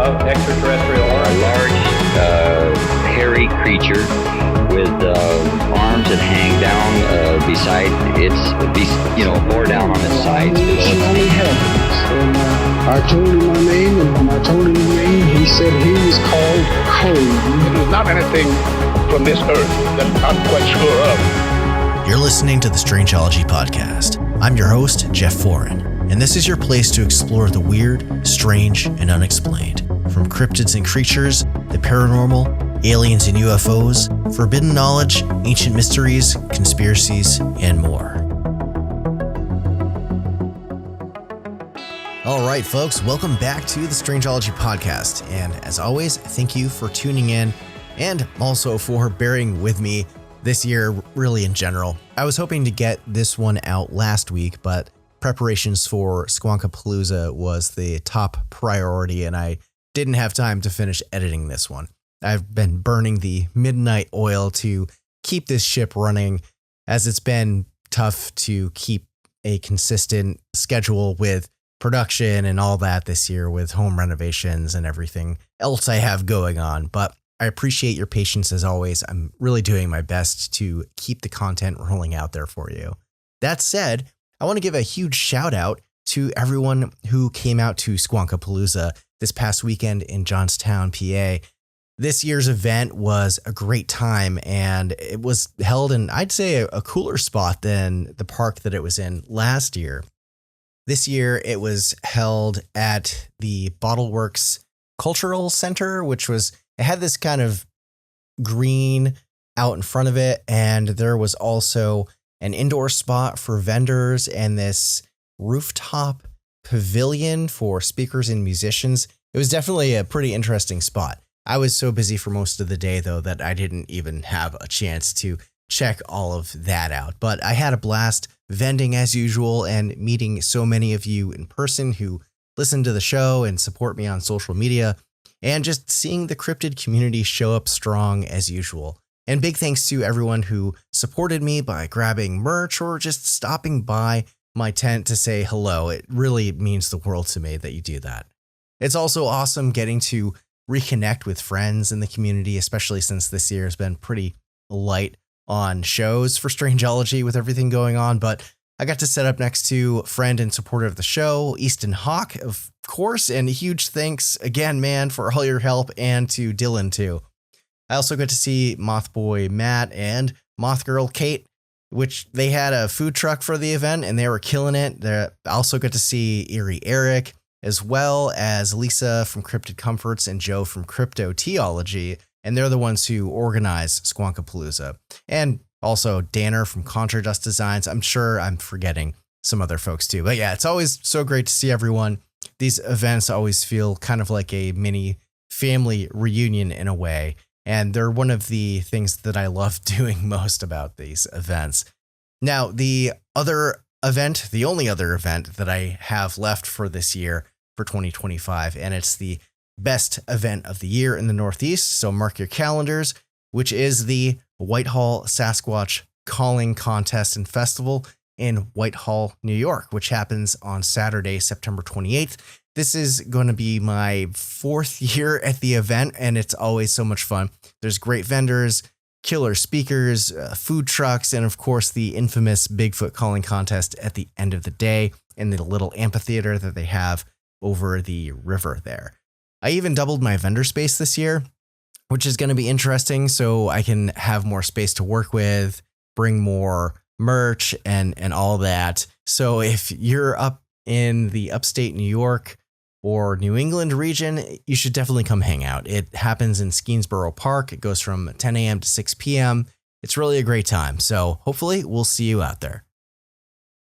of extraterrestrial A origin. large, hairy creature with arms that hang down beside its, bore down on its sides. Smelly heavens. And I told him my name, and when I told him his name, he said he was called Cold. It is not anything from this earth that I'm quite sure of. You're listening to the Strangeology Podcast. I'm your host, Jeff Foran, and this is your place to explore the weird, strange, and unexplained. From cryptids and creatures, the paranormal, aliens and UFOs, forbidden knowledge, ancient mysteries, conspiracies, and more. All right, folks, welcome back to the Strangeology Podcast. And as always, thank you for tuning in and also for bearing with me this year, really in general. I was hoping to get this one out last week, but preparations for Squonkapalooza was the top priority, and I didn't have time to finish editing this one. I've been burning the midnight oil to keep this ship running, as it's been tough to keep a consistent schedule with production and all that this year with home renovations and everything else I have going on. But I appreciate your patience as always. I'm really doing my best to keep the content rolling out there for you. That said, I want to give a huge shout out to everyone who came out to Squonkapalooza this past weekend in Johnstown, PA. This year's event was a great time, and it was held in, I'd say, a cooler spot than the park that it was in last year. This year, it was held at the Bottleworks Cultural Center, which was, it had this kind of green out in front of it, and there was also an indoor spot for vendors and this rooftop pavilion for speakers and musicians. It was definitely a pretty interesting spot. I was so busy for most of the day, though, that I didn't even have a chance to check all of that out. But I had a blast vending as usual and meeting so many of you in person who listen to the show and support me on social media, and just seeing the cryptid community show up strong as usual. And big thanks to everyone who supported me by grabbing merch or just stopping by my tent to say hello. It really means the world to me that you do that. It's also awesome getting to reconnect with friends in the community, especially since this year has been pretty light on shows for Strangeology with everything going on. But I got to set up next to a friend and supporter of the show, Easton Hawk, of course, and a huge thanks again, man, for all your help, and to Dylan too. I also got to see Mothboy Matt and Mothgirl Kate, which they had a food truck for the event and they were killing it. I also got to see Eerie Eric, as well as Lisa from Cryptid Comforts and Joe from Cryptoteology, and they're the ones who organize Squonkapalooza. And also Danner from Contra Dust Designs. I'm sure I'm forgetting some other folks too. But yeah, it's always so great to see everyone. These events always feel kind of like a mini family reunion in a way. And they're one of the things that I love doing most about these events. Now, the other event, the only other event that I have left for this year for 2025, and it's the best event of the year in the Northeast. So mark your calendars, which is the Whitehall Sasquatch Calling Contest and Festival in Whitehall, New York, which happens on Saturday, September 28th. This is going to be my fourth year at the event, and it's always so much fun. There's great vendors, killer speakers, food trucks, and of course the infamous Bigfoot Calling Contest at the end of the day in the little amphitheater that they have over the river there. I even doubled my vendor space this year, which is going to be interesting, so I can have more space to work with, bring more merch and all that. So if you're up in the upstate New York or New England region, you should definitely come hang out. It happens in Skeensboro Park. It goes from 10 a.m. to 6 p.m. It's really a great time. So hopefully we'll see you out there.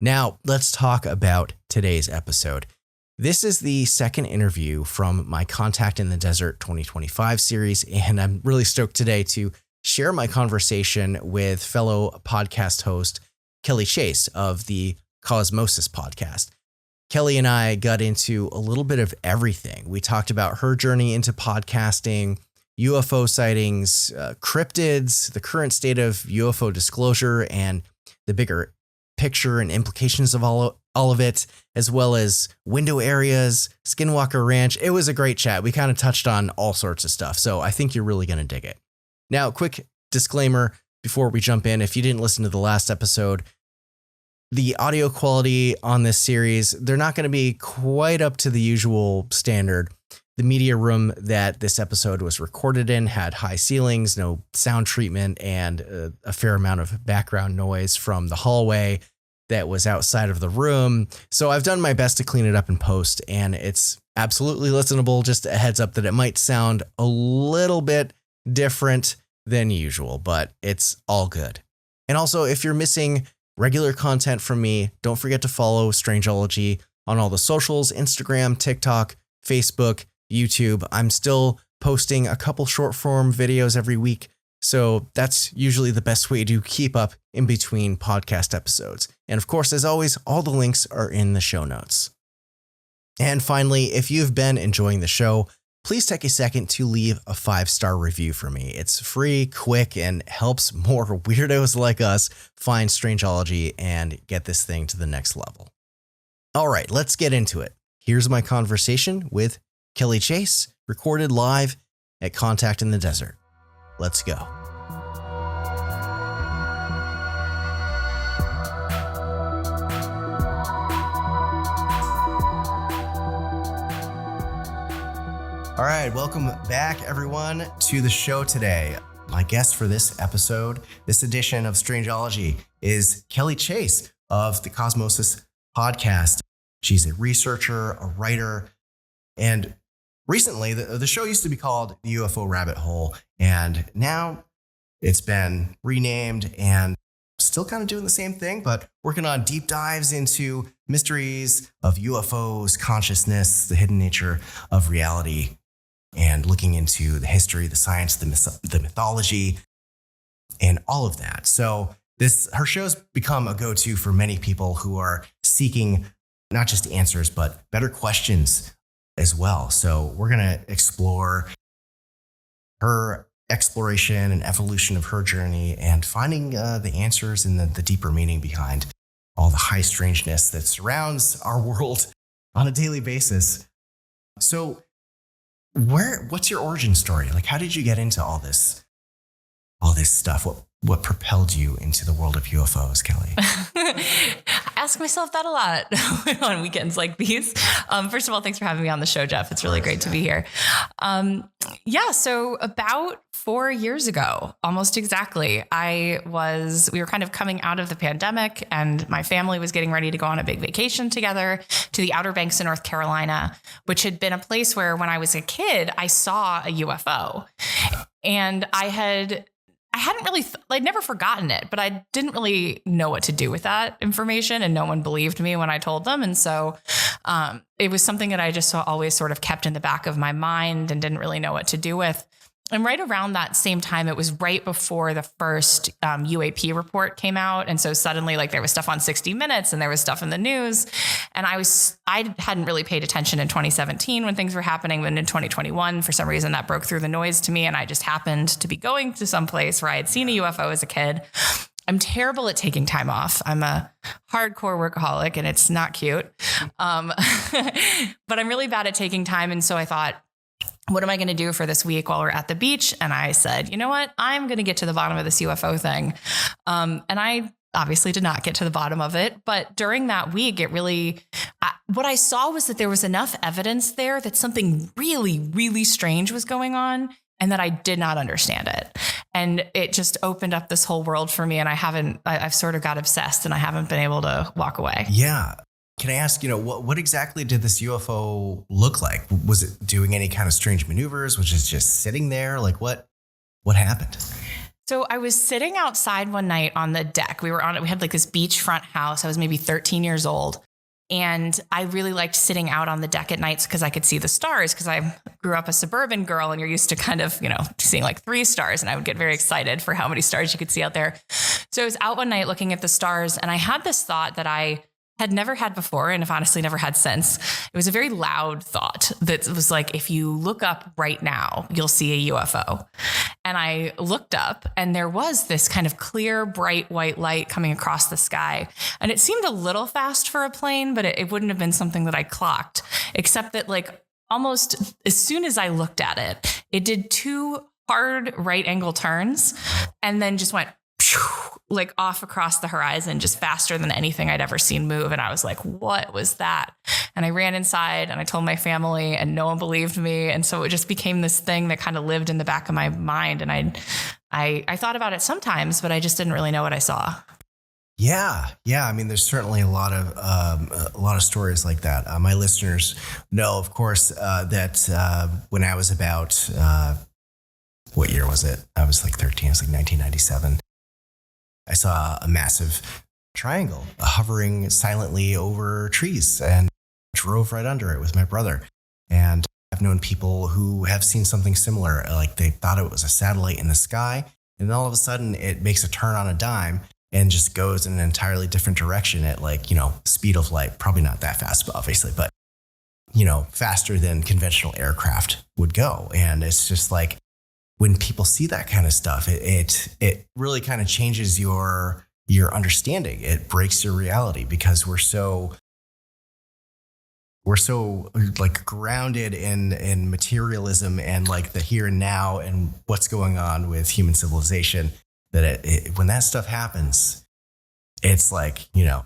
Now let's talk about today's episode. This is the second interview from my Contact in the Desert 2025 series, and I'm really stoked today to share my conversation with fellow podcast host Kelly Chase of the Cosmosis Podcast. Kelly and I got into a little bit of everything. We talked about her journey into podcasting, UFO sightings, cryptids, the current state of UFO disclosure, and the bigger picture and implications of all all of it, as well as window areas, Skinwalker Ranch. It was a great chat. We kind of touched on all sorts of stuff. So I think you're really going to dig it. Now, quick disclaimer before we jump in. If you didn't listen to the last episode, the audio quality on this series, they're not going to be quite up to the usual standard. The media room that this episode was recorded in had high ceilings, no sound treatment, and a fair amount of background noise from the hallway that was outside of the room. So I've done my best to clean it up in post, and it's absolutely listenable. Just a heads up that it might sound a little bit different than usual, but it's all good. And also, if you're missing regular content from me, don't forget to follow Strangeology on all the socials, Instagram, TikTok, Facebook, YouTube. I'm still posting a couple short form videos every week. So that's usually the best way to keep up in between podcast episodes. And of course, as always, all the links are in the show notes. And finally, if you've been enjoying the show, please take a second to leave a 5-star review for me. It's free, quick, and helps more weirdos like us find Strangeology and get this thing to the next level. All right, let's get into it. Here's my conversation with Kelly Chase, recorded live at Contact in the Desert. Let's go. All right, welcome back, everyone, to the show today. My guest for this episode, this edition of Strangeology, is Kelly Chase of the Cosmosis Podcast. She's a researcher, a writer, and recently the show used to be called the UFO Rabbit Hole, and now it's been renamed and still kind of doing the same thing, but working on deep dives into mysteries of UFOs, consciousness, the hidden nature of reality, and looking into the history, the science, the mythology, and all of that. So her show's become a go-to for many people who are seeking not just answers, but better questions as well. So we're going to explore her exploration and evolution of her journey and finding the answers and the deeper meaning behind all the high strangeness that surrounds our world on a daily basis. So what's your origin story? Like, how did you get into all this stuff? What propelled you into the world of UFOs, Kelly? I ask myself that a lot on weekends like these. First of all, thanks for having me on the show, Jeff. It's really great to be here. So about 4 years ago, almost exactly, we were kind of coming out of the pandemic, and my family was getting ready to go on a big vacation together to the Outer Banks of North Carolina, which had been a place where when I was a kid, I saw a UFO. And I'd never forgotten it, but I didn't really know what to do with that information, and no one believed me when I told them. And so it was something that I just always sort of kept in the back of my mind and didn't really know what to do with. And right around that same time, it was right before the first UAP report came out. And so suddenly, there was stuff on 60 Minutes and there was stuff in the news. And I hadn't really paid attention in 2017 when things were happening. But in 2021, for some reason, that broke through the noise to me. And I just happened to be going to some place where I had seen a UFO as a kid. I'm terrible at taking time off. I'm a hardcore workaholic, and it's not cute. But I'm really bad at taking time. And so I thought, what am I going to do for this week while we're at the beach? And I said, you know what? I'm going to get to the bottom of this UFO thing. And I obviously did not get to the bottom of it. But during that week, what I saw was that there was enough evidence there that something really, really strange was going on, and that I did not understand it. And it just opened up this whole world for me. And I've sort of got obsessed, and I haven't been able to walk away. Yeah. Can I ask, what exactly did this UFO look like? Was it doing any kind of strange maneuvers? Was it just sitting there? What happened? So I was sitting outside one night on the deck. We had this beachfront house. I was maybe 13 years old. And I really liked sitting out on the deck at nights because I could see the stars, because I grew up a suburban girl, and you're used to kind of, seeing 3 stars. And I would get very excited for how many stars you could see out there. So I was out one night looking at the stars, and I had this thought that I had never had before and have honestly never had since. It was a very loud thought that was like, if you look up right now, you'll see a UFO. And I looked up and there was this kind of clear, bright white light coming across the sky. And it seemed a little fast for a plane, but it wouldn't have been something that I clocked, except that like almost as soon as I looked at it, it did 2 hard right angle turns and then just went like off across the horizon, just faster than anything I'd ever seen move. And I was like, what was that? And I ran inside and I told my family and no one believed me. And so it just became this thing that kind of lived in the back of my mind. And I thought about it sometimes, but I just didn't really know what I saw. Yeah. I mean, there's certainly a lot of stories like that. My listeners know, of course, that when I was about, what year was it? I was like 13. It was like 1997. I saw a massive triangle hovering silently over trees and drove right under it with my brother. And I've known people who have seen something similar, like they thought it was a satellite in the sky, and then all of a sudden it makes a turn on a dime and just goes in an entirely different direction at like, speed of light. Probably not that fast, obviously, but, faster than conventional aircraft would go. And it's just like, when people see that kind of stuff, it really kind of changes your understanding. It breaks your reality because we're so like grounded in materialism and like the here and now and what's going on with human civilization that when that stuff happens, it's like,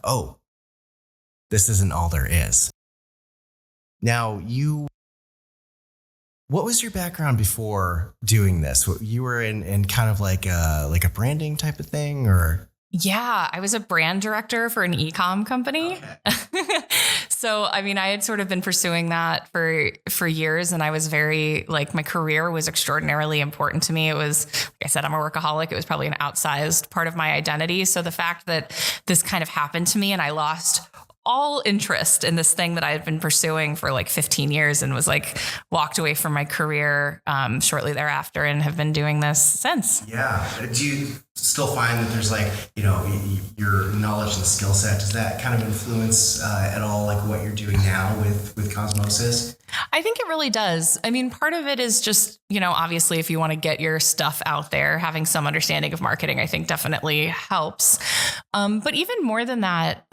oh, this isn't all there is. Now what was your background before doing this? You were in kind of like a branding type of thing, or? Yeah, I was a brand director for an e-com company. Okay. So, I mean, I had sort of been pursuing that for years, and I was very my career was extraordinarily important to me. It was, like I said, I'm a workaholic. It was probably an outsized part of my identity. So the fact that this kind of happened to me and I lost all interest in this thing that I had been pursuing for like 15 years and was like walked away from my career shortly thereafter and have been doing this since. Yeah. Do you still find that there's like, your knowledge and skill set, does that kind of influence at all like what you're doing now with Cosmosis? I think it really does. I mean, part of it is just, obviously if you want to get your stuff out there, having some understanding of marketing, I think definitely helps. But even more than that,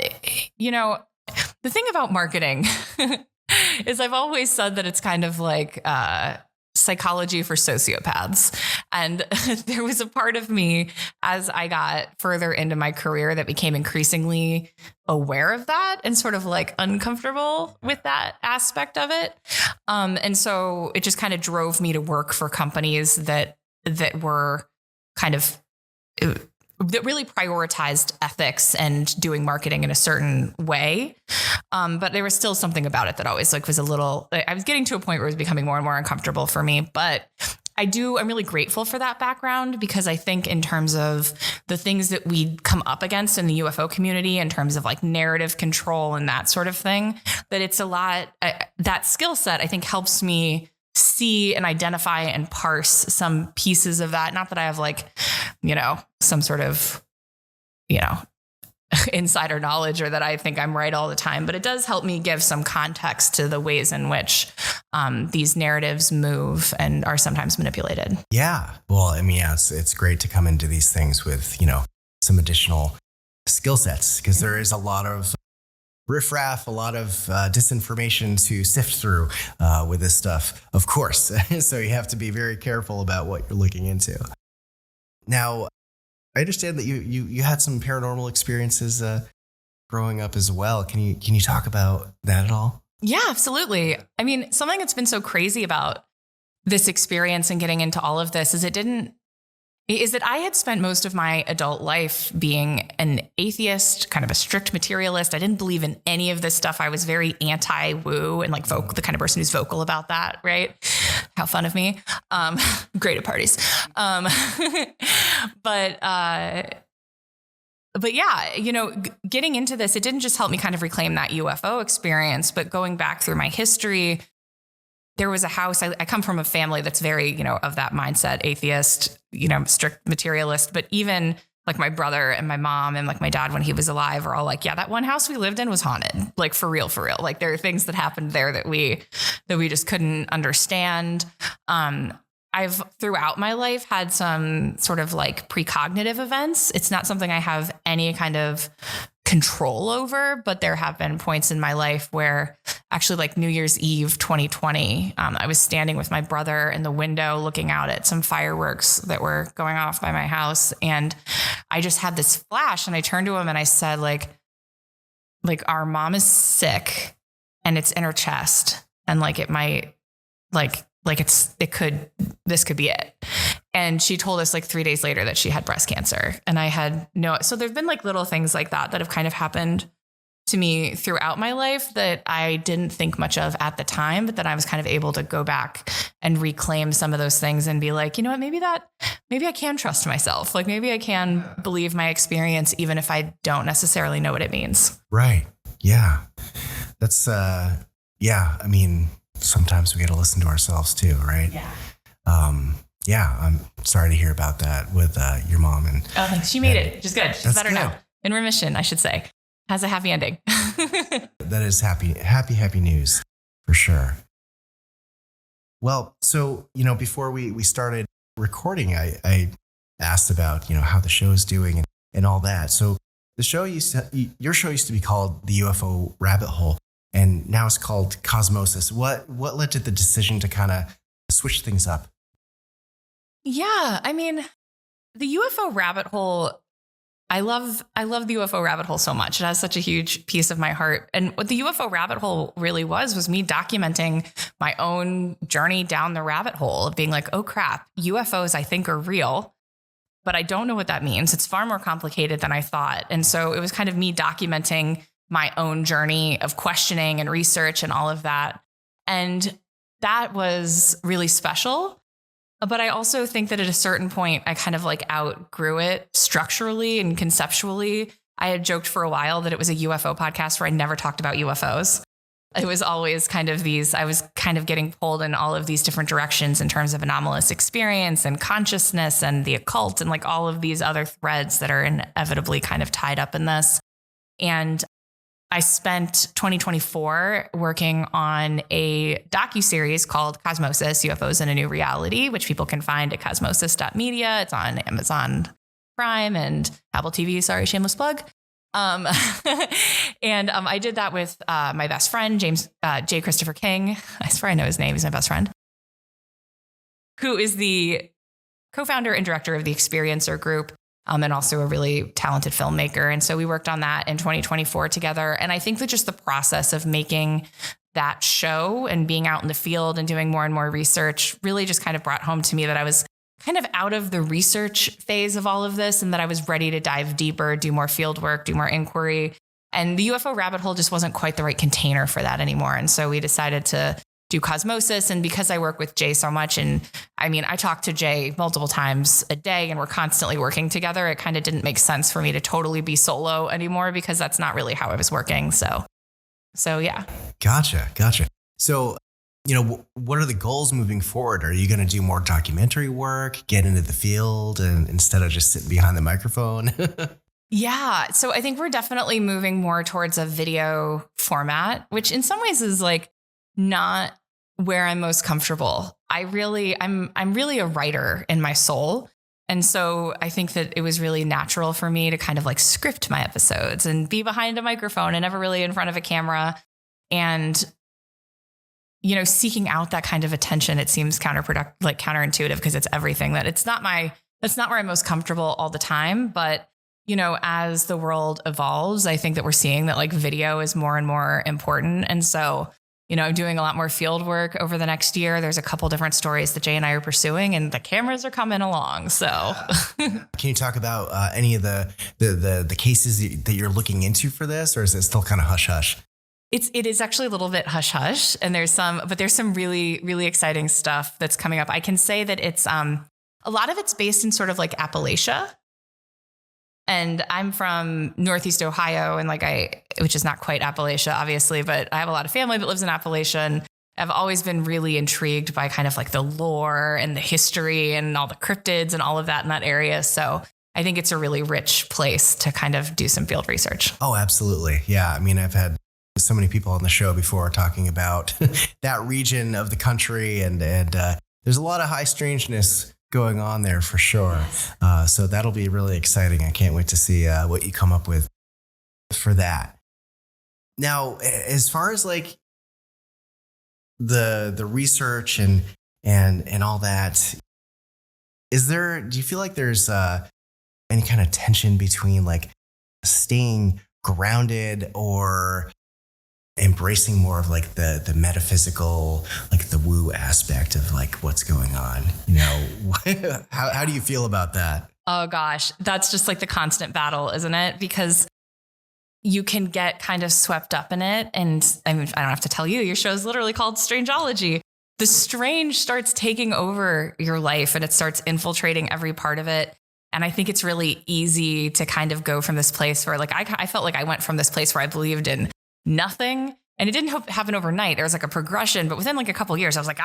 the thing about marketing is I've always said that it's kind of like psychology for sociopaths. And there was a part of me as I got further into my career that became increasingly aware of that and sort of like uncomfortable with that aspect of it. And so it just kind of drove me to work for companies that were kind of that really prioritized ethics and doing marketing in a certain way. But there was still something about it that always was a little, I was getting to a point where it was becoming more and more uncomfortable for me. But I'm really grateful for that background because I think in terms of the things that we come up against in the UFO community, in terms of like narrative control and that sort of thing, that it's a lot, that skill set, I think helps me see and identify and parse some pieces of that. Not that I have some sort of, insider knowledge or that I think I'm right all the time, but it does help me give some context to the ways in which these narratives move and are sometimes manipulated. Yeah. Well, I mean, it's great to come into these things with, some additional skill sets because there is a lot of riffraff, a lot of disinformation to sift through with this stuff, of course. So you have to be very careful about what you're looking into. Now, I understand that you had some paranormal experiences growing up as well. Can you talk about that at all? Yeah, absolutely. I mean, something that's been so crazy about this experience and getting into all of this is that I had spent most of my adult life being an atheist, kind of a strict materialist. I didn't believe in any of this stuff. I was very anti-woo and the kind of person who's vocal about that, right? How fun of me. Great at parties. But yeah, getting into this, it didn't just help me kind of reclaim that UFO experience, but going back through my history, there was a house. I come from a family that's very, of that mindset, atheist, strict materialist. But even like my brother and my mom and like my dad when he was alive are all like, yeah, that one house we lived in was haunted. Like for real. Like there are things that happened there that we just couldn't understand. I've throughout my life had some sort of like precognitive events. It's not something I have any kind of control over, but there have been points in my life where actually like New Year's Eve 2020, I was standing with my brother in the window looking out at some fireworks that were going off by my house. And I just had this flash and I turned to him and I said like our mom is sick and it's in her chest and like it might this could be it. And she told us like 3 days later that she had breast cancer. And I had so there've been like little things like that have kind of happened to me throughout my life that I didn't think much of at the time, but then I was kind of able to go back and reclaim some of those things and be like, you know what, maybe I can trust myself. Like maybe I can believe my experience, even if I don't necessarily know what it means. Right. Yeah. That's, yeah. I mean, sometimes we got to listen to ourselves too. Right. Yeah. Yeah, I'm sorry to hear about that with your mom. And oh, thanks. She made it, which is good. She's better now. In remission, I should say. Has a happy ending. That is happy news for sure. Well, so, before we started recording, I asked about, how the show is doing and all that. So your show used to be called the UFO Rabbit Hole, and now it's called Cosmosis. What led to the decision to kind of switch things up? Yeah, I mean, the UFO Rabbit Hole, I love the UFO Rabbit Hole so much. It has such a huge piece of my heart. And what the UFO Rabbit Hole really was me documenting my own journey down the rabbit hole of being like, oh crap, UFOs I think are real, but I don't know what that means. It's far more complicated than I thought. And so it was kind of me documenting my own journey of questioning and research and all of that. And that was really special. But I also think that at a certain point, I kind of like outgrew it structurally and conceptually. I had joked for a while that it was a UFO podcast where I never talked about UFOs. It was always kind of I was kind of getting pulled in all of these different directions in terms of anomalous experience and consciousness and the occult and like all of these other threads that are inevitably kind of tied up in this. And I spent 2024 working on a docuseries called Cosmosis, UFOs in a New Reality, which people can find at cosmosis.media. It's on Amazon Prime and Apple TV. Sorry, shameless plug. And I did that with my best friend, J. Christopher King. I swear I know his name. He's my best friend, who is the co-founder and director of the Experiencer Group. And also a really talented filmmaker. And so we worked on that in 2024 together. And I think that just the process of making that show and being out in the field and doing more and more research really just kind of brought home to me that I was kind of out of the research phase of all of this and that I was ready to dive deeper, do more field work, do more inquiry. And the UFO Rabbit Hole just wasn't quite the right container for that anymore. And so we decided to do Cosmosis. And because I work with Jay so much, and I mean, I talk to Jay multiple times a day and we're constantly working together, it kind of didn't make sense for me to totally be solo anymore because that's not really how I was working. So yeah. Gotcha. So, what are the goals moving forward? Are you going to do more documentary work, get into the field and instead of just sitting behind the microphone? Yeah. So I think we're definitely moving more towards a video format, which in some ways is like not where I'm most comfortable. I'm really a writer in my soul. And so I think that it was really natural for me to kind of like script my episodes and be behind a microphone and never really in front of a camera. And, seeking out that kind of attention, it seems counterintuitive because it's everything that's not where I'm most comfortable all the time. But, as the world evolves, I think that we're seeing that like video is more and more important. And so I'm doing a lot more field work over the next year. There's a couple different stories that Jay and I are pursuing and the cameras are coming along. So can you talk about any of the cases that you're looking into for this, or is it still kind of hush hush? It is actually a little bit hush hush, and there's some really, really exciting stuff that's coming up. I can say that it's a lot of it's based in sort of like Appalachia. And I'm from Northeast Ohio and which is not quite Appalachia, obviously, but I have a lot of family that lives in Appalachia. And I've always been really intrigued by kind of like the lore and the history and all the cryptids and all of that in that area. So I think it's a really rich place to kind of do some field research. Oh, absolutely. Yeah. I mean, I've had so many people on the show before talking about that region of the country, and there's a lot of high strangeness going on there for sure. So that'll be really exciting. I can't wait to see what you come up with for that. Now, as far as like the research and all that, do you feel like there's any kind of tension between like staying grounded or embracing more of like the metaphysical, like the woo aspect of like what's going on? You know, how do you feel about that? Oh gosh, that's just like the constant battle, isn't it? Because you can get kind of swept up in it. And I mean, I don't have to tell you, your show is literally called Strangeology. The strange starts taking over your life and it starts infiltrating every part of it. And I think it's really easy to kind of go from this place where like, I felt like I went from this place where I believed in nothing, and it didn't happen overnight. There was like a progression, but within like a couple of years, I was like,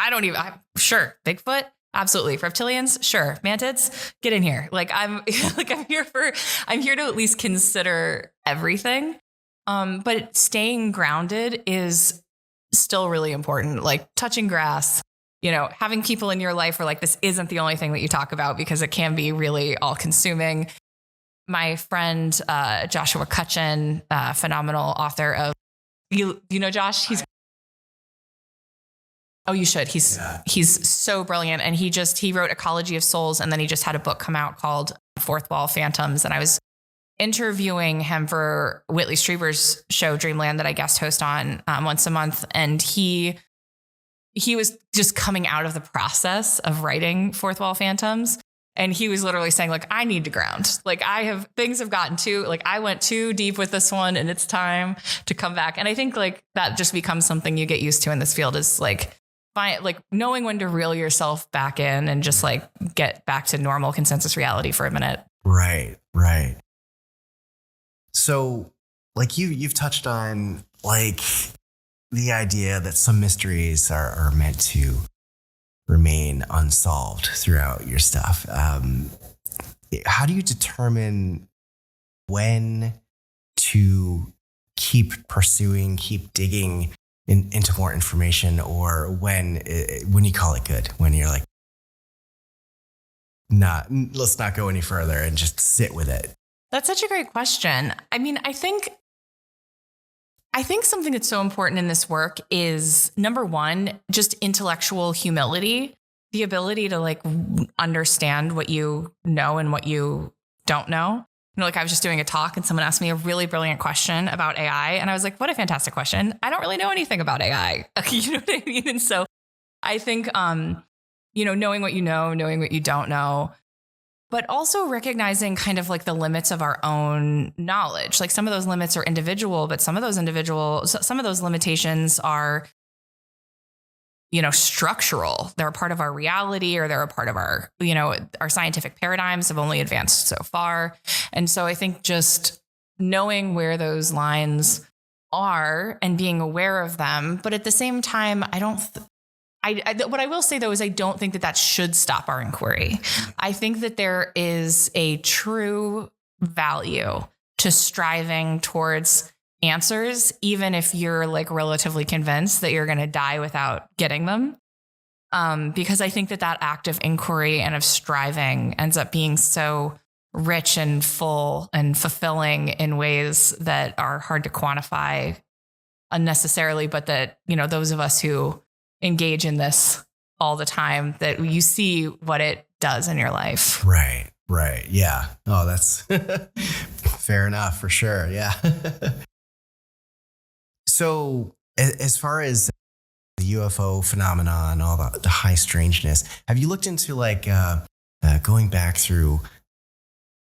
sure. Bigfoot. Absolutely. Reptilians. Sure. Mantids, get in here. Like I'm here to at least consider everything. But staying grounded is still really important. Like touching grass, you know, having people in your life where like, this isn't the only thing that you talk about, because it can be really all consuming. My friend, Joshua Cutchin, phenomenal author of, you know, Josh, oh, you should. He's so brilliant. And he wrote Ecology of Souls. And then he just had a book come out called Fourth Wall Phantoms. And I was interviewing him for Whitley Strieber's show Dreamland that I guest host on once a month. And he was just coming out of the process of writing Fourth Wall Phantoms. And he was literally saying, like, I need to ground. Like things have gotten I went too deep with this one, and it's time to come back. And I think like that just becomes something you get used to in this field, is like knowing when to reel yourself back in and just like get back to normal consensus reality for a minute. Right. So like you've touched on like the idea that some mysteries are meant to remain unsolved throughout your stuff. How do you determine when to keep pursuing, keep digging into more information, or when you call it good, when you're like, let's not go any further and just sit with it? That's such a great question. I mean, I think something that's so important in this work is, number one, just intellectual humility, the ability to like understand what you know and what you don't know. You know, like I was just doing a talk and someone asked me a really brilliant question about AI. And I was like, what a fantastic question. I don't really know anything about AI. You know what I mean? And so I think, knowing what you know, knowing what you don't know, but also recognizing kind of like the limits of our own knowledge. Like some of those limits are individual, but some of those limitations are, structural. They're a part of our reality, or they're a part of our scientific paradigms have only advanced so far. And so I think just knowing where those lines are and being aware of them, but at the same time, what I will say, though, is I don't think that should stop our inquiry. I think that there is a true value to striving towards answers, even if you're like relatively convinced that you're going to die without getting them. Because I think that act of inquiry and of striving ends up being so rich and full and fulfilling in ways that are hard to quantify unnecessarily, but that, those of us who engage in this all the time, that you see what it does in your life. Right. Yeah. Oh, that's fair enough for sure. Yeah. So as far as the UFO phenomenon and all the high strangeness, have you looked into like going back through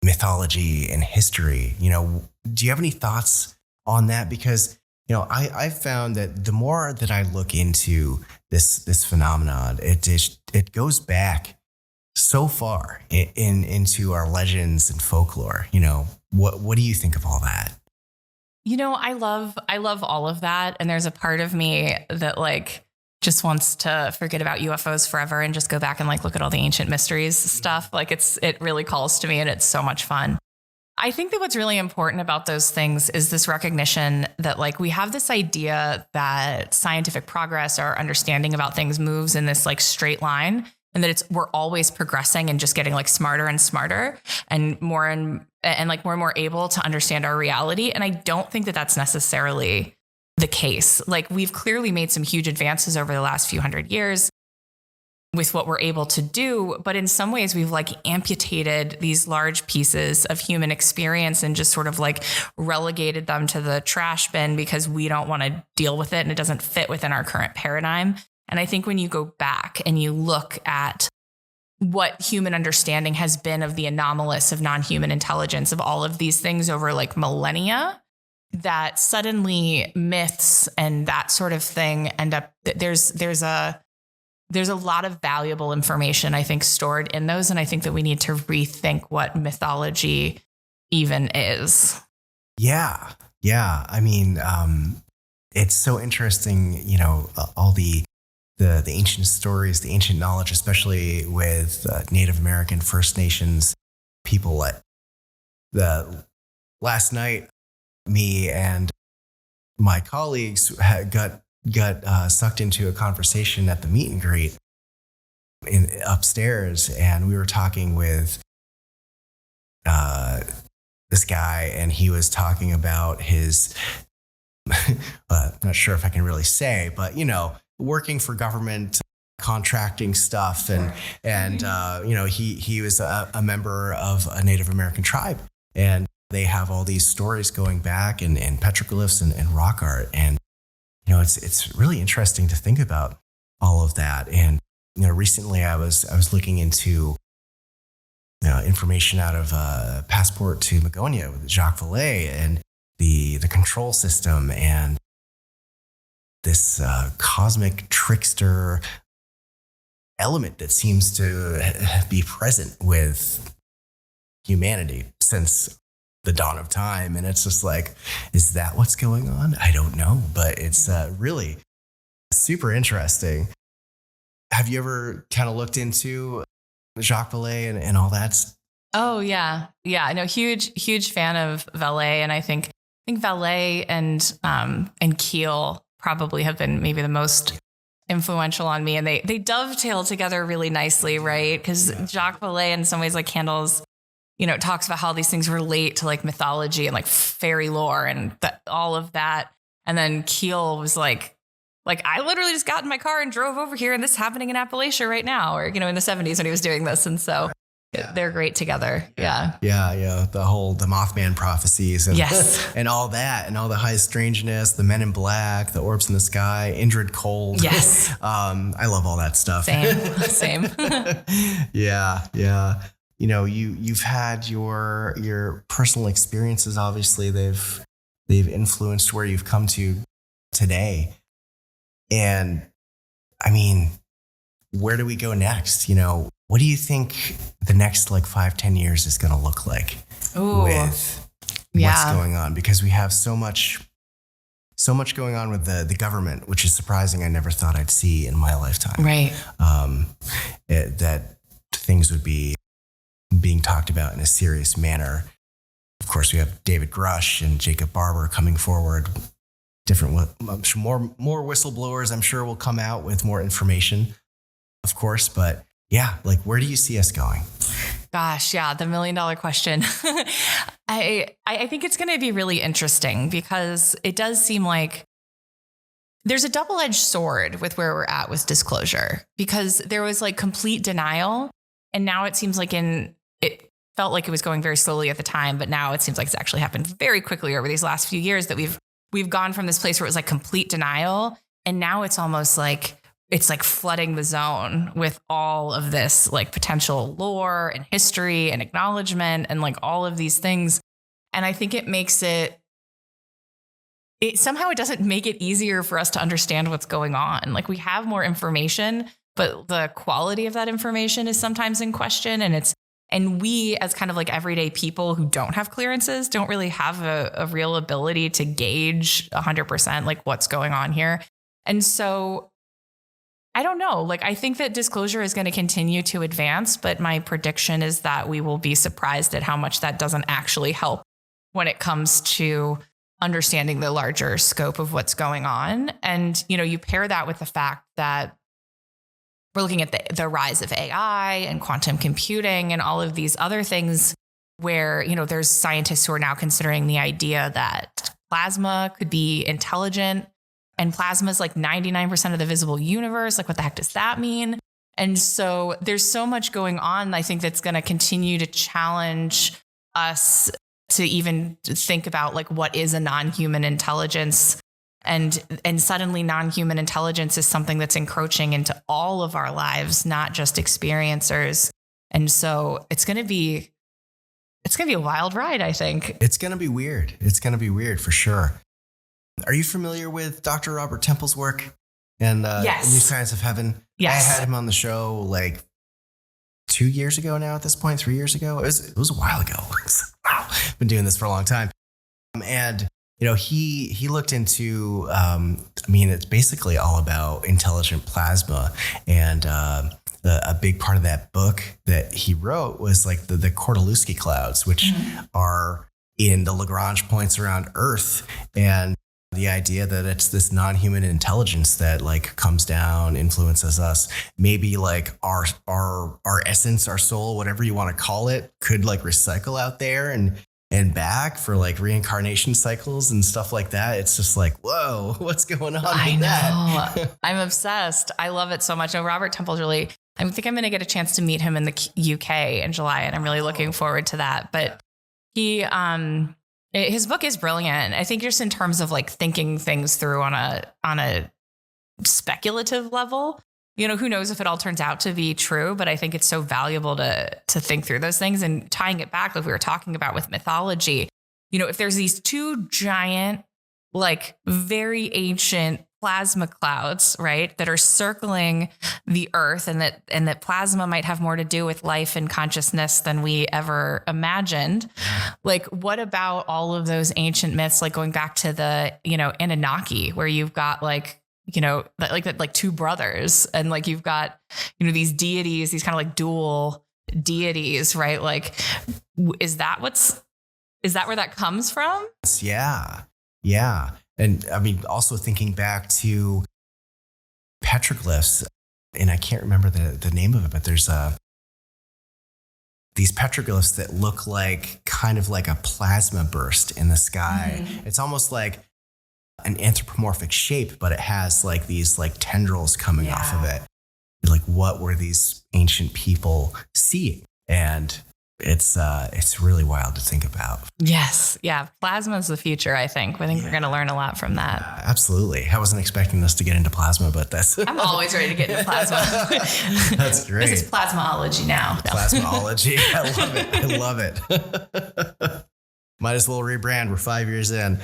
mythology and history? Do you have any thoughts on that? Because I've found that the more that I look into this phenomenon, it goes back so far into our legends and folklore. What do you think of all that? I love all of that. And there's a part of me that like just wants to forget about UFOs forever and just go back and like look at all the ancient mysteries stuff. Like it really calls to me and it's so much fun. I think that what's really important about those things is this recognition that like we have this idea that scientific progress or understanding about things moves in this like straight line, and that we're always progressing and just getting like smarter and smarter and more able to understand our reality. And I don't think that that's necessarily the case. Like we've clearly made some huge advances over the last few hundred years with what we're able to do. But in some ways we've like amputated these large pieces of human experience and just sort of like relegated them to the trash bin because we don't want to deal with it and it doesn't fit within our current paradigm. And I think when you go back and you look at what human understanding has been of the anomalous, of non-human intelligence, of all of these things over like millennia, that suddenly myths and that sort of thing end up, there's a lot of valuable information, I think, stored in those. And I think that we need to rethink what mythology even is. Yeah. Yeah. I mean, it's so interesting, you know, all the ancient stories, the ancient knowledge, especially with Native American First Nations people. Last night, me and my colleagues got sucked into a conversation at the meet and greet upstairs, and we were talking with this guy, and he was talking about his not sure if I can really say, but you know, working for government, contracting stuff, and you know, he was a member of a Native American tribe, and they have all these stories going back and petroglyphs and rock art. And, you know, it's really interesting to think about all of that. And, you know, recently I was looking into information out of Passport to Magonia with Jacques Vallée and the control system and this cosmic trickster element that seems to be present with humanity since the dawn of time. And it's just like, is that what's going on? I don't know, but it's really super interesting. Have you ever kind of looked into Jacques Vallée and all that? Oh yeah. Yeah. No, huge fan of Vallée. And I think Vallée and Keel probably have been maybe the most influential on me. And they dovetail together really nicely, right? Because Jacques Vallée in some ways like handles, you know, talks about how these things relate to like mythology and like fairy lore and all of that. And then Keel was like, I literally just got in my car and drove over here and this is happening in Appalachia right now, or, you know, in the 70s when he was doing this. And so they're great together. Yeah. The Mothman prophecies and, yes. and all that and all the high strangeness, the Men in Black, the orbs in the sky, Indrid Cold. Yes. I love all that stuff. Same. Yeah. You know, you've had your personal experiences. Obviously, they've influenced where you've come to today. And I mean, where do we go next? You know, what do you think the next like 5-10 years is going to look like with what's going on? Because we have so much going on with the government, which is surprising. I never thought I'd see in my lifetime. Right. That things would be being talked about in a serious manner. Of course, we have David Grush and Jacob Barber coming forward. More whistleblowers, I'm sure, will come out with more information, of course. But yeah, like, where do you see us going? Gosh, yeah, the $1 million question. I think it's going to be really interesting because it does seem like there's a double-edged sword with where we're at with disclosure, because there was like complete denial. And now it seems like it felt like it was going very slowly at the time, but now it seems like it's actually happened very quickly over these last few years that we've gone from this place where it was like complete denial. And now it's almost like it's like flooding the zone with all of this like potential lore and history and acknowledgement and like all of these things. And I think it makes it somehow it doesn't make it easier for us to understand what's going on. Like we have more information, but the quality of that information is sometimes in question. And we as kind of like everyday people who don't have clearances don't really have a real ability to gauge 100% like what's going on here. And so I don't know. Like, I think that disclosure is going to continue to advance, but my prediction is that we will be surprised at how much that doesn't actually help when it comes to understanding the larger scope of what's going on. And, you pair that with the fact that we're looking at the rise of AI and quantum computing and all of these other things where, there's scientists who are now considering the idea that plasma could be intelligent, and plasma is like 99% of the visible universe. Like, what the heck does that mean? And so there's so much going on, I think, that's going to continue to challenge us to even think about like, what is a non-human intelligence? And suddenly non-human intelligence is something that's encroaching into all of our lives, not just experiencers. And so it's going to be a wild ride, I think. It's going to be weird. It's going to be weird for sure. Are you familiar with Dr. Robert Temple's work and yes. New Science of Heaven? Yes. I had him on the show like 2 years ago now at this point, 3 years ago. It was a while ago. Wow. Been doing this for a long time. And, he looked into, it's basically all about intelligent plasma. And a big part of that book that he wrote was like the Kordaluski clouds, which are in the Lagrange points around Earth. And the idea that it's this non-human intelligence that like comes down, influences us, maybe like our essence, our soul, whatever you want to call it, could like recycle out there and back for like reincarnation cycles and stuff like that. It's just like, whoa, what's going on with that? I'm obsessed. I love it so much. No, Robert Temple's really, I think I'm going to get a chance to meet him in the UK in July, and I'm really looking forward to that. But his book is brilliant. I think just in terms of like thinking things through on a speculative level, who knows if it all turns out to be true, but I think it's so valuable to think through those things and tying it back like we were talking about with mythology. If there's these two giant, like very ancient plasma clouds, right, that are circling the earth, and that plasma might have more to do with life and consciousness than we ever imagined. Like, what about all of those ancient myths, like going back to the, Anunnaki, where you've got like two brothers, and like you've got, these deities, these kind of like dual deities, right? Like, is that where that comes from? Yeah. Yeah. And also thinking back to petroglyphs, and I can't remember the name of it, but there's these petroglyphs that look like kind of like a plasma burst in the sky. Mm-hmm. It's almost like an anthropomorphic shape, but it has like these like tendrils coming off of it. Like, what were these ancient people seeing? And it's really wild to think about. Yes. Yeah. Plasma is the future, I think. I think we're going to learn a lot from that. Absolutely. I wasn't expecting us to get into plasma, but I'm always ready to get into plasma. That's great. This is plasmology now. No. Plasmology. I love it. Might as well rebrand. We're 5 years in.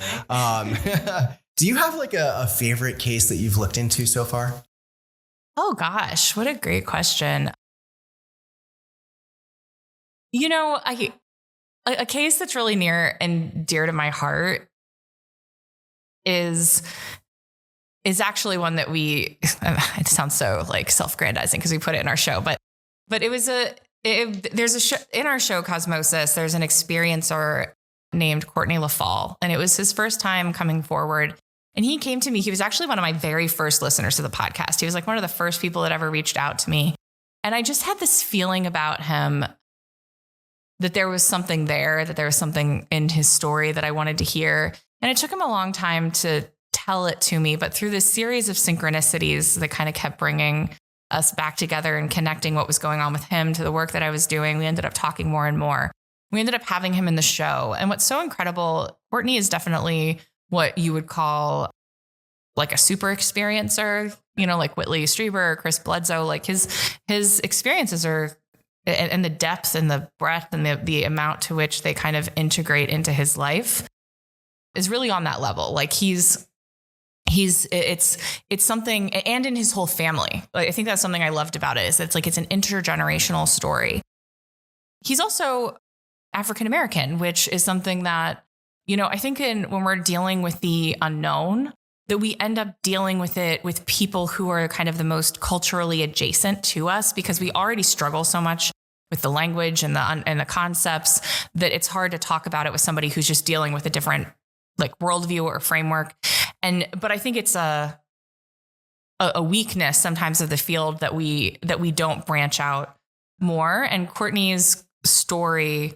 Do you have like a favorite case that you've looked into so far? Oh gosh, what a great question. A case that's really near and dear to my heart is actually one that it sounds so like self-grandizing because we put it in our show, but it was there's a show in our show, Cosmosis. There's an experiencer named Courtney LaFall, and it was his first time coming forward. And he came to me. He was actually one of my very first listeners to the podcast. He was like one of the first people that ever reached out to me. And I just had this feeling about him that there was something there, that there was something in his story that I wanted to hear. And it took him a long time to tell it to me. But through this series of synchronicities that kind of kept bringing us back together and connecting what was going on with him to the work that I was doing, we ended up talking more and more. We ended up having him in the show. And what's so incredible, Courtney is definitely what you would call like a super experiencer, like Whitley Strieber or Chris Bledsoe. Like his experiences are, and the depth and the breadth and the amount to which they kind of integrate into his life is really on that level. Like it's something, and in his whole family. Like, I think that's something I loved about it, is it's like, it's an intergenerational story. He's also African-American, which is something that, I think when we're dealing with the unknown, that we end up dealing with it with people who are kind of the most culturally adjacent to us, because we already struggle so much with the language and the concepts that it's hard to talk about it with somebody who's just dealing with a different like worldview or framework. But I think it's a weakness sometimes of the field that we don't branch out more. And Courtney's story,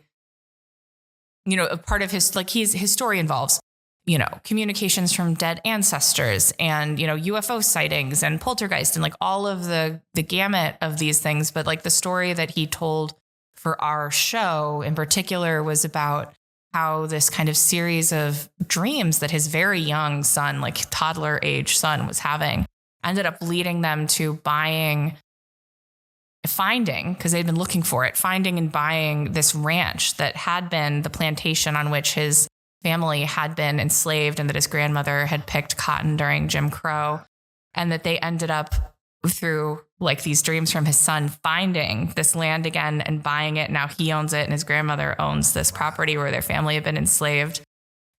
you know, a part of his, like his story involves, you know, communications from dead ancestors and, you know, UFO sightings and poltergeist and like all of the gamut of these things. But like the story that he told for our show in particular was about how this kind of series of dreams that his very young son, like toddler age son, was having ended up leading them to finding, because they'd been looking for it, finding and buying this ranch that had been the plantation on which his family had been enslaved, and that his grandmother had picked cotton during Jim Crow, and that they ended up through like these dreams from his son finding this land again and buying it. Now he owns it and his grandmother owns this property where their family had been enslaved.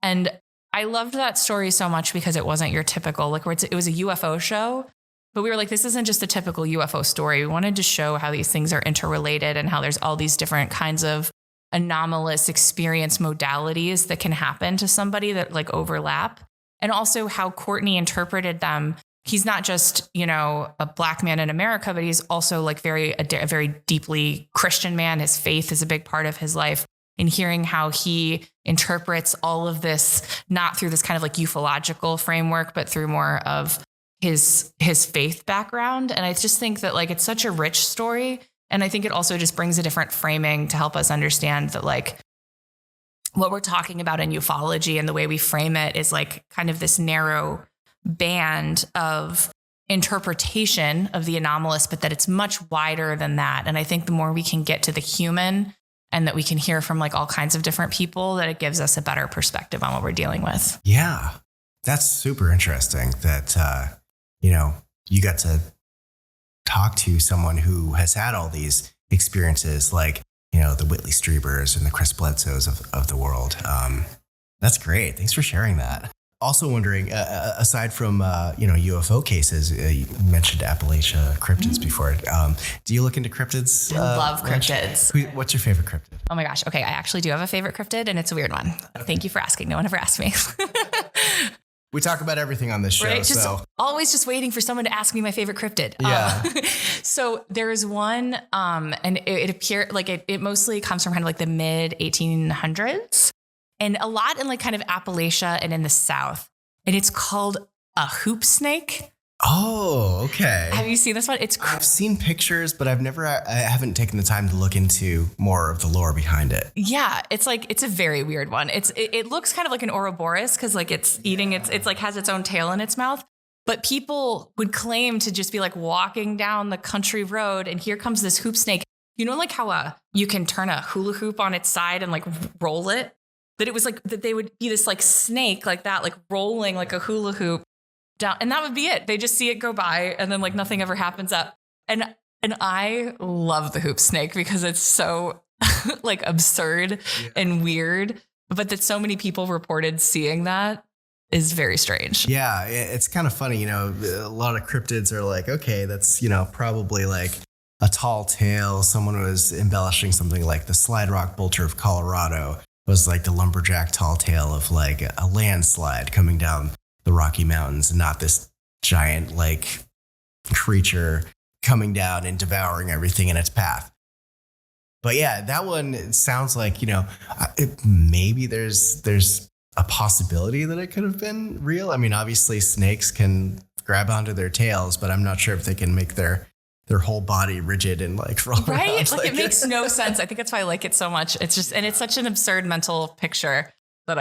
And I loved that story so much because it wasn't your typical, like it was a UFO show, but we were like, this isn't just a typical UFO story. We wanted to show how these things are interrelated and how there's all these different kinds of anomalous experience modalities that can happen to somebody that like overlap. And also how Courtney interpreted them. He's not just, you know, a Black man in America, but he's also like a very deeply Christian man. His faith is a big part of his life. And hearing how he interprets all of this, not through this kind of like ufological framework, but through more of his faith background. And I just think that like it's such a rich story. And I think it also just brings a different framing to help us understand that like what we're talking about in ufology and the way we frame it is like kind of this narrow band of interpretation of the anomalous, but that it's much wider than that. And I think the more we can get to the human and that we can hear from like all kinds of different people, that it gives us a better perspective on what we're dealing with. Yeah, that's super interesting that, you know, you got to talk to someone who has had all these experiences, like, you know, the Whitley Strieber's and the Chris Bledsoes of the world. That's great. Thanks for sharing that. Also wondering, aside from, you know, UFO cases, you mentioned Appalachia cryptids before. Do you look into cryptids? I love cryptids. What's your favorite cryptid? Oh my gosh. Okay. I actually do have a favorite cryptid and it's a weird one. Thank you for asking. No one ever asked me. We talk about everything on this show. Right? So Always just waiting for someone to ask me my favorite cryptid. Yeah. So there's one, and it appeared like it mostly comes from kind of like the mid 1800s. And a lot in like kind of Appalachia and in the South. And it's called a hoop snake. Oh, okay. Have you seen this one? I've seen pictures, but I haven't taken the time to look into more of the lore behind it. Yeah, it's a very weird one. It looks kind of like an Ouroboros because like it's eating it's like has its own tail in its mouth. But people would claim to just be like walking down the country road and here comes this hoop snake. You know, like how you can turn a hula hoop on its side and like roll it? That it was like that they would be this like snake like that, like rolling like a hula hoop down. And that would be it. They just see it go by and then like nothing ever happens up. And I love the hoop snake because it's so like absurd and weird. But that so many people reported seeing that is very strange. Yeah, it's kind of funny. You know, a lot of cryptids are like, okay, that's, you know, probably like a tall tale. Someone was embellishing something like the Slide Rock Bolter of Colorado was like the lumberjack tall tale of like a landslide coming down the Rocky Mountains and not this giant like creature coming down and devouring everything in its path. But yeah, that one, it sounds like, you know, maybe there's a possibility that it could have been real. I mean, obviously snakes can grab onto their tails, but I'm not sure if they can make their whole body rigid and like roll right? around. Like it makes no sense. I think that's why I like it so much. It's just, and it's such an absurd mental picture that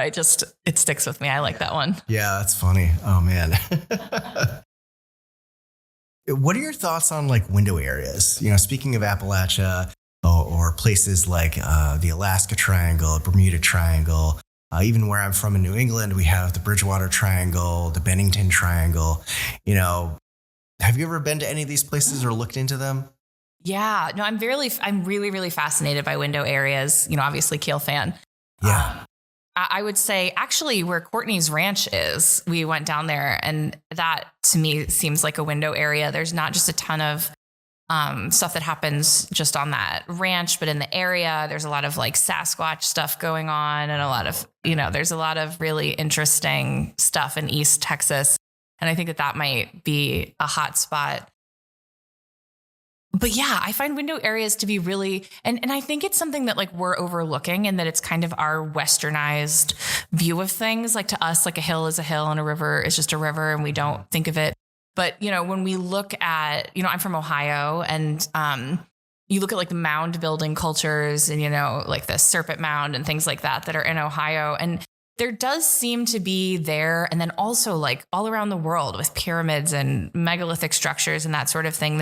it sticks with me. I like that one. Yeah, that's funny. Oh man. What are your thoughts on like window areas? You know, speaking of Appalachia or places like the Alaska Triangle, Bermuda Triangle, even where I'm from in New England, we have the Bridgewater Triangle, the Bennington Triangle. You know, have you ever been to any of these places or looked into them? Yeah, no, I'm really, really fascinated by window areas. You know, obviously Keel fan. Yeah. I would say actually where Courtney's ranch is, we went down there, and that to me seems like a window area. There's not just a ton of stuff that happens just on that ranch, but in the area, there's a lot of like Sasquatch stuff going on, and a lot of, there's a lot of really interesting stuff in East Texas. And I think that might be a hot spot. But yeah, I find window areas to be really, and I think it's something that like we're overlooking, and that it's kind of our westernized view of things. Like to us, like a hill is a hill and a river is just a river, and we don't think of it. But, when we look at, I'm from Ohio, and you look at like the mound building cultures and, like the Serpent Mound and things like that are in Ohio. And there does seem to be there. And then also like all around the world with pyramids and megalithic structures and that sort of thing.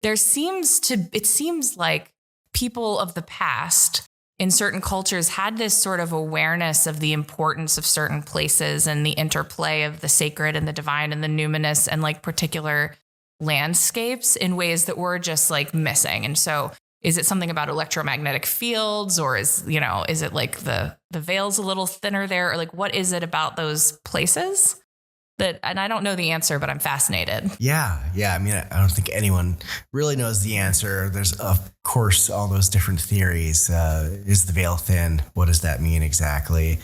It seems like people of the past in certain cultures had this sort of awareness of the importance of certain places and the interplay of the sacred and the divine and the numinous and like particular landscapes in ways that we're just like missing. And so is it something about electromagnetic fields, or is it like the veil's a little thinner there, or like what is it about those places? And I don't know the answer, but I'm fascinated. Yeah. I mean, I don't think anyone really knows the answer. There's, of course, all those different theories. Is the veil thin? What does that mean exactly?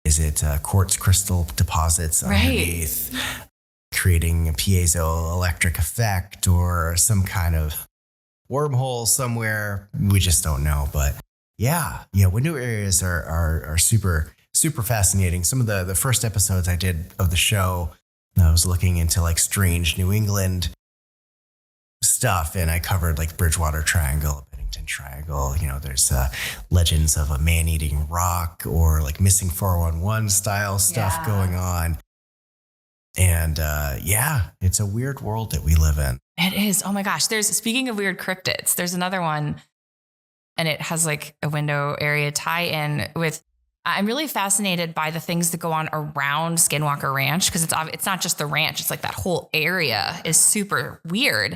Is it quartz crystal deposits underneath, creating a piezoelectric effect, or some kind of wormhole somewhere? We just don't know. But yeah, window areas are super fascinating. Some of the first episodes I did of the show, I was looking into like strange New England stuff, and I covered like Bridgewater Triangle, Bennington Triangle. There's legends of a man-eating rock, or like missing 411 style stuff going on. And it's a weird world that we live in. It is. Oh my gosh. Speaking of weird cryptids, there's another one, and it has like a window area tie-in with, I'm really fascinated by the things that go on around Skinwalker Ranch, because it's not just the ranch. It's like that whole area is super weird.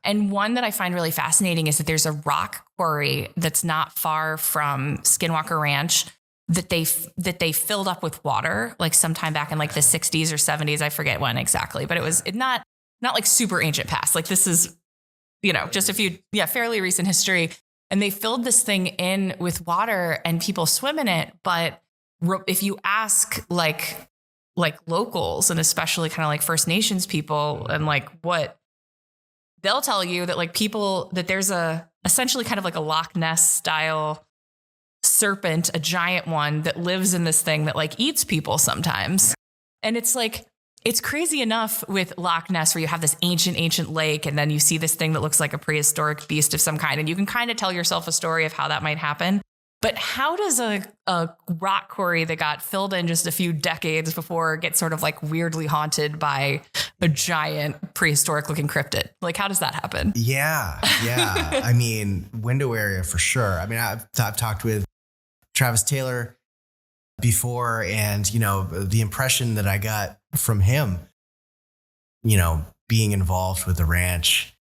And one that I find really fascinating is that there's a rock quarry that's not far from Skinwalker Ranch that they filled up with water like sometime back in like the 60s or 70s. I forget when exactly, but it was not like super ancient past. Like this is, just a few, fairly recent history. And they filled this thing in with water, and people swim in it. But if you ask like locals, and especially kind of like First Nations people, and like what they'll tell you, that like people, that there's essentially kind of like a Loch Ness style serpent, a giant one that lives in this thing that like eats people sometimes. And it's like, it's crazy enough with Loch Ness, where you have this ancient lake, and then you see this thing that looks like a prehistoric beast of some kind, and you can kind of tell yourself a story of how that might happen. But how does a rock quarry that got filled in just a few decades before get sort of like weirdly haunted by a giant prehistoric looking cryptid? Like, how does that happen? Yeah. I mean, window area for sure. I mean, I've talked with Travis Taylor before, and the impression that I got from him, being involved with the ranch,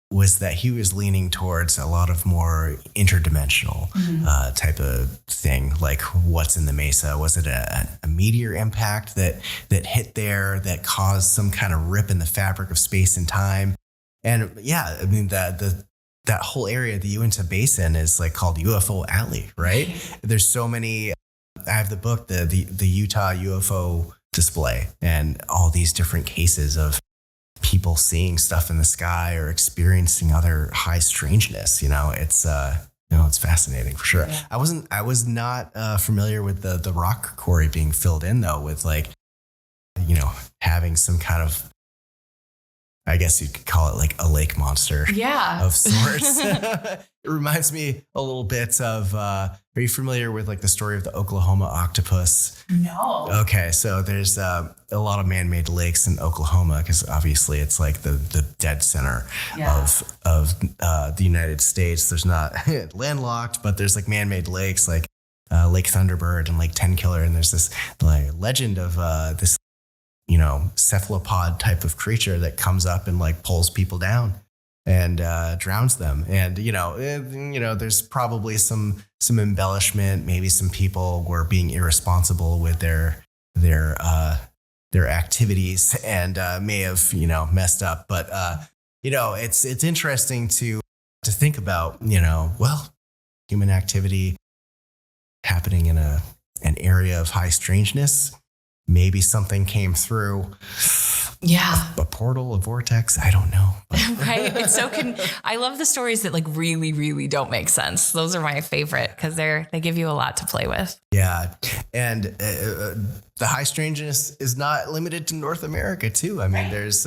was that he was leaning towards a lot of more interdimensional type of thing. Like, what's in the mesa? Was it a meteor impact that hit there that caused some kind of rip in the fabric of space and time? And yeah, I mean, that whole area, the Uinta Basin, is like called UFO Alley, right? There's so many. I have the book, the Utah UFO display, and all these different cases of people seeing stuff in the sky or experiencing other high strangeness. It's fascinating for sure. Yeah. I was not familiar with the rock quarry being filled in though, with like, having some kind of, I guess you could call it like a lake monster of sorts. It reminds me a little bit of, are you familiar with like the story of the Oklahoma octopus? No. Okay. So there's a lot of man-made lakes in Oklahoma, because obviously it's like the dead center of the United States. There's not landlocked, but there's like man-made lakes like Lake Thunderbird and Lake Tenkiller. And there's this like legend of this cephalopod type of creature that comes up and like pulls people down. and drowns them. And, there's probably some embellishment. Maybe some people were being irresponsible with their activities and may have, messed up. But, it's interesting to think about, human activity happening in an area of high strangeness. Maybe something came through. Yeah. A portal, a vortex. I don't know. Right. It's so I love the stories that like really, really don't make sense. Those are my favorite because they give you a lot to play with. Yeah. And the high strangeness is not limited to North America too. I mean, there's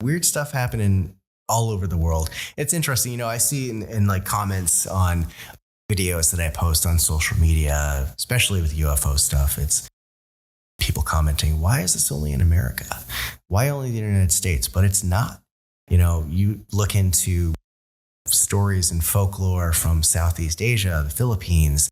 weird stuff happening all over the world. It's interesting. I see in like comments on videos that I post on social media, especially with UFO stuff, it's people commenting, why is this only in America? Why only the United States? But it's not. You look into stories and folklore from Southeast Asia, the Philippines,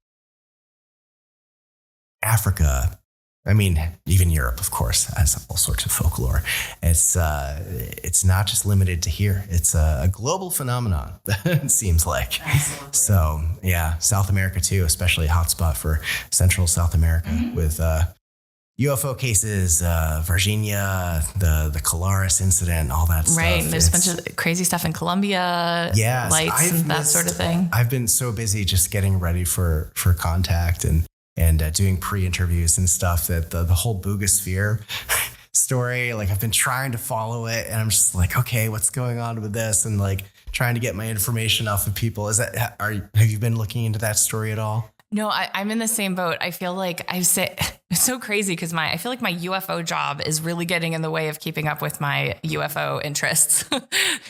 Africa. I mean, even Europe, of course, has all sorts of folklore. It's not just limited to here. It's a global phenomenon, it seems like. Absolutely. So, yeah, South America too, especially a hotspot for Central South America with UFO cases, Virginia, the Colares incident, all that stuff. Right. There's a bunch of crazy stuff in Colombia. Yes, lights and that sort of thing. I've been so busy just getting ready for contact and doing pre-interviews and stuff that the whole Boogosphere story, like I've been trying to follow it and I'm just like, okay, what's going on with this? And like trying to get my information off of people. Have you been looking into that story at all? No, I'm in the same boat. I feel like it's so crazy because I feel like my UFO job is really getting in the way of keeping up with my UFO interests.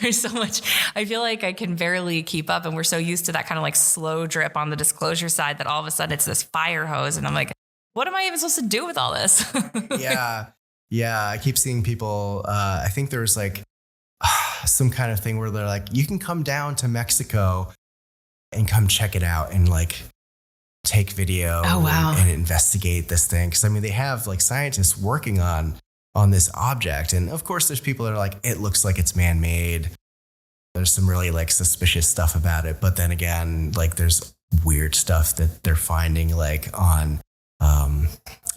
There's so much. I feel like I can barely keep up, and we're so used to that kind of like slow drip on the disclosure side that all of a sudden it's this fire hose, and I'm like, what am I even supposed to do with all this? Yeah. I keep seeing people. I think there's like some kind of thing where they're like, you can come down to Mexico and come check it out and like take video and investigate this thing. Cause I mean, they have like scientists working on this object. And of course there's people that are like, it looks like it's man-made. There's some really like suspicious stuff about it. But then again, like there's weird stuff that they're finding like on,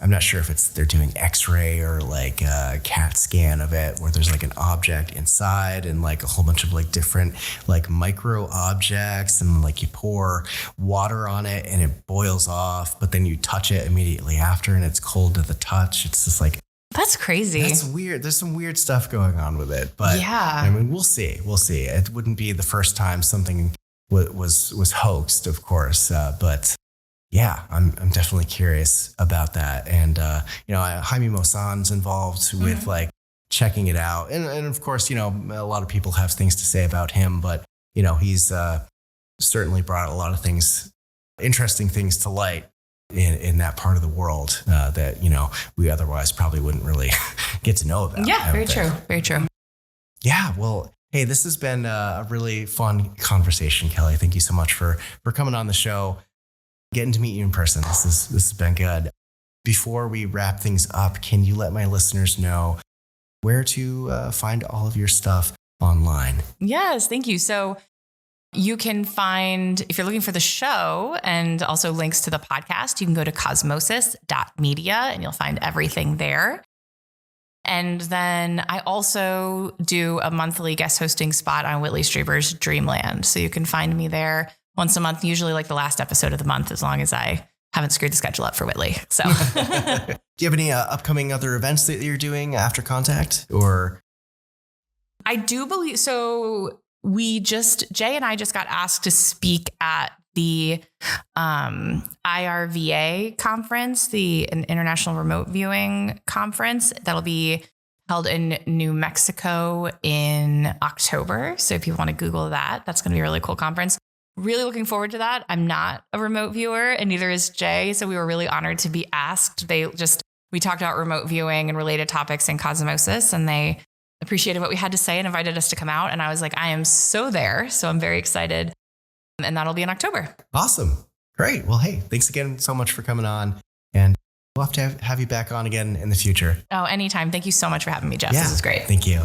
I'm not sure if they're doing X-ray or like a CAT scan of it where there's like an object inside and like a whole bunch of like different like micro objects, and like you pour water on it and it boils off, but then you touch it immediately after and it's cold to the touch. It's just like, that's crazy. That's weird. There's some weird stuff going on with it, but yeah, I mean, we'll see. It wouldn't be the first time something was hoaxed, of course, but yeah, I'm definitely curious about that. And, Jaime Maussan's involved with like checking it out. And of course, a lot of people have things to say about him, but, he's certainly brought a lot of interesting things to light in that part of the world that, we otherwise probably wouldn't really get to know about. Yeah, very true. Very true. Yeah, well, hey, this has been a really fun conversation, Kelly. Thank you so much for coming on the show. Getting to meet you in person. This has been good. Before we wrap things up, can you let my listeners know where to find all of your stuff online? Yes, thank you. So you can find, if you're looking for the show and also links to the podcast, you can go to cosmosis.media and you'll find everything there. And then I also do a monthly guest hosting spot on Whitley Strieber's Dreamland. So you can find me there once a month, usually like the last episode of the month, as long as I haven't screwed the schedule up for Whitley. So do you have any upcoming other events that you're doing after Contact, or? I do believe so. Jay and I just got asked to speak at the IRVA conference, an International Remote Viewing Conference that'll be held in New Mexico in October. So if you want to Google that, that's going to be a really cool conference. Really looking forward to that. I'm not a remote viewer and neither is Jay. So we were really honored to be asked. We talked about remote viewing and related topics in Cosmosis, and they appreciated what we had to say and invited us to come out. And I was like, I am so there. So I'm very excited. And that'll be in October. Awesome. Great. Well, hey, thanks again so much for coming on. And we'll have to have you back on again in the future. Oh, anytime. Thank you so much for having me, Jess. Yeah, this is great. Thank you.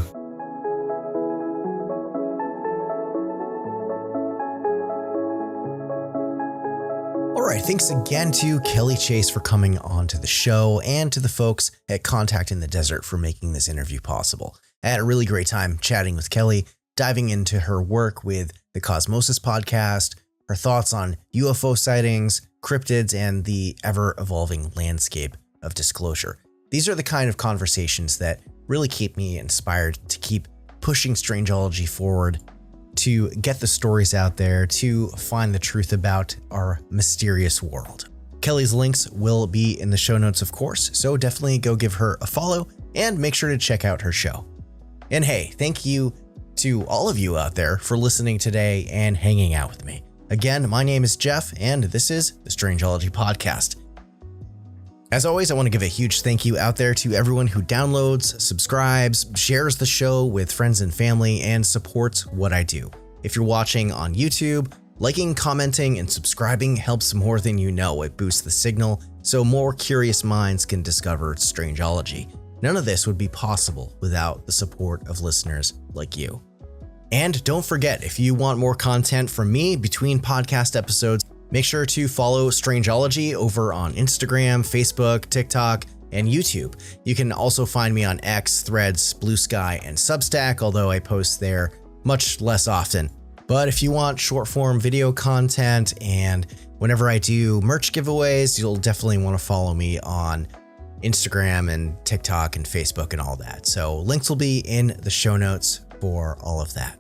right, thanks again to Kelly Chase for coming on to the show and to the folks at Contact in the Desert for making this interview possible. I had a really great time chatting with Kelly, diving into her work with the Cosmosis Podcast, her thoughts on UFO sightings, cryptids, and the ever-evolving landscape of disclosure. These are the kind of conversations that really keep me inspired to keep pushing Strangeology forward, to get the stories out there, to find the truth about our mysterious world. Kelly's links will be in the show notes, of course, so definitely go give her a follow and make sure to check out her show. And hey, thank you to all of you out there for listening today and hanging out with me. Again, my name is Jeff, and this is the Strangeology Podcast. As always, I want to give a huge thank you out there to everyone who downloads, subscribes, shares the show with friends and family, and supports what I do. If you're watching on YouTube, liking, commenting, and subscribing helps more than you know. It boosts the signal so more curious minds can discover Strangeology. None of this would be possible without the support of listeners like you. And don't forget, if you want more content from me between podcast episodes, make sure to follow Strangeology over on Instagram, Facebook, TikTok, and YouTube. You can also find me on X, Threads, Blue Sky, and Substack, although I post there much less often. But if you want short form video content and whenever I do merch giveaways, you'll definitely want to follow me on Instagram and TikTok and Facebook and all that. So links will be in the show notes for all of that.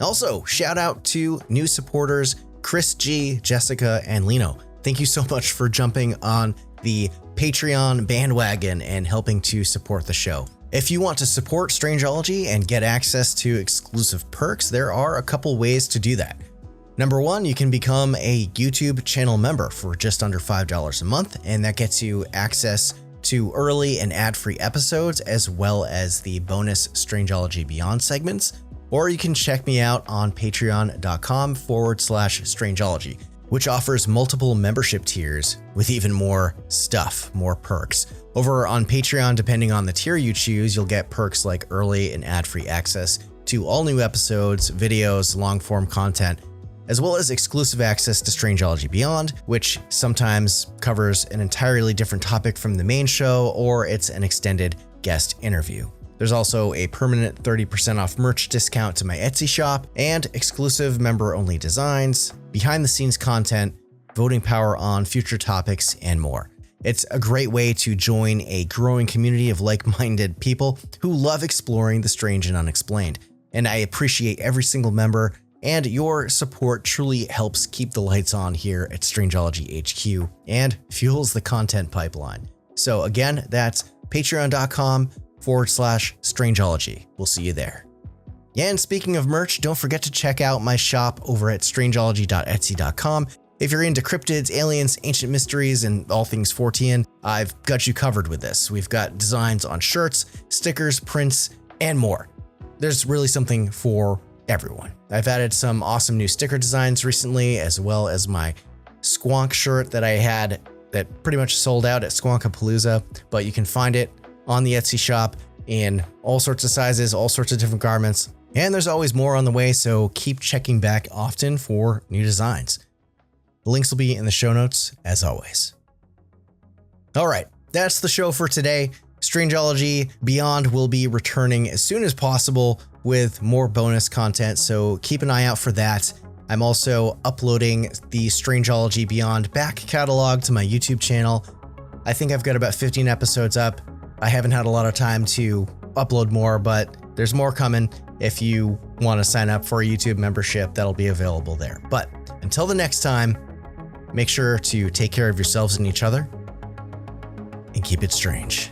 Also, shout out to new supporters, Chris G, Jessica, and Lino. Thank you so much for jumping on the Patreon bandwagon and helping to support the show. If you want to support Strangeology and get access to exclusive perks, there are a couple ways to do that. Number one, you can become a YouTube channel member for just under $5 a month, and that gets you access to early and ad-free episodes, as well as the bonus Strangeology Beyond segments. Or you can check me out on patreon.com/Strangeology, which offers multiple membership tiers with even more stuff, more perks. Over on Patreon, depending on the tier you choose, you'll get perks like early and ad-free access to all new episodes, videos, long-form content, as well as exclusive access to Strangeology Beyond, which sometimes covers an entirely different topic from the main show, or it's an extended guest interview. There's also a permanent 30% off merch discount to my Etsy shop, and exclusive member-only designs, behind-the-scenes content, voting power on future topics, and more. It's a great way to join a growing community of like-minded people who love exploring the strange and unexplained. And I appreciate every single member, and your support truly helps keep the lights on here at Strangeology HQ and fuels the content pipeline. So again, that's patreon.com/Strangeology. We'll see you there. And speaking of merch, don't forget to check out my shop over at strangeology.etsy.com. If you're into cryptids, aliens, ancient mysteries, and all things Fortean, I've got you covered with this. We've got designs on shirts, stickers, prints, and more. There's really something for everyone. I've added some awesome new sticker designs recently, as well as my Squonk shirt that I had that pretty much sold out at Squonkapalooza, but you can find it on the Etsy shop in all sorts of sizes, all sorts of different garments. And there's always more on the way, so keep checking back often for new designs. The links will be in the show notes, as always. All right, that's the show for today. Strangeology Beyond will be returning as soon as possible with more bonus content, so keep an eye out for that. I'm also uploading the Strangeology Beyond back catalog to my YouTube channel. I think I've got about 15 episodes up. I haven't had a lot of time to upload more, but there's more coming. If you want to sign up for a YouTube membership, that'll be available there. But until the next time, make sure to take care of yourselves and each other and keep it strange.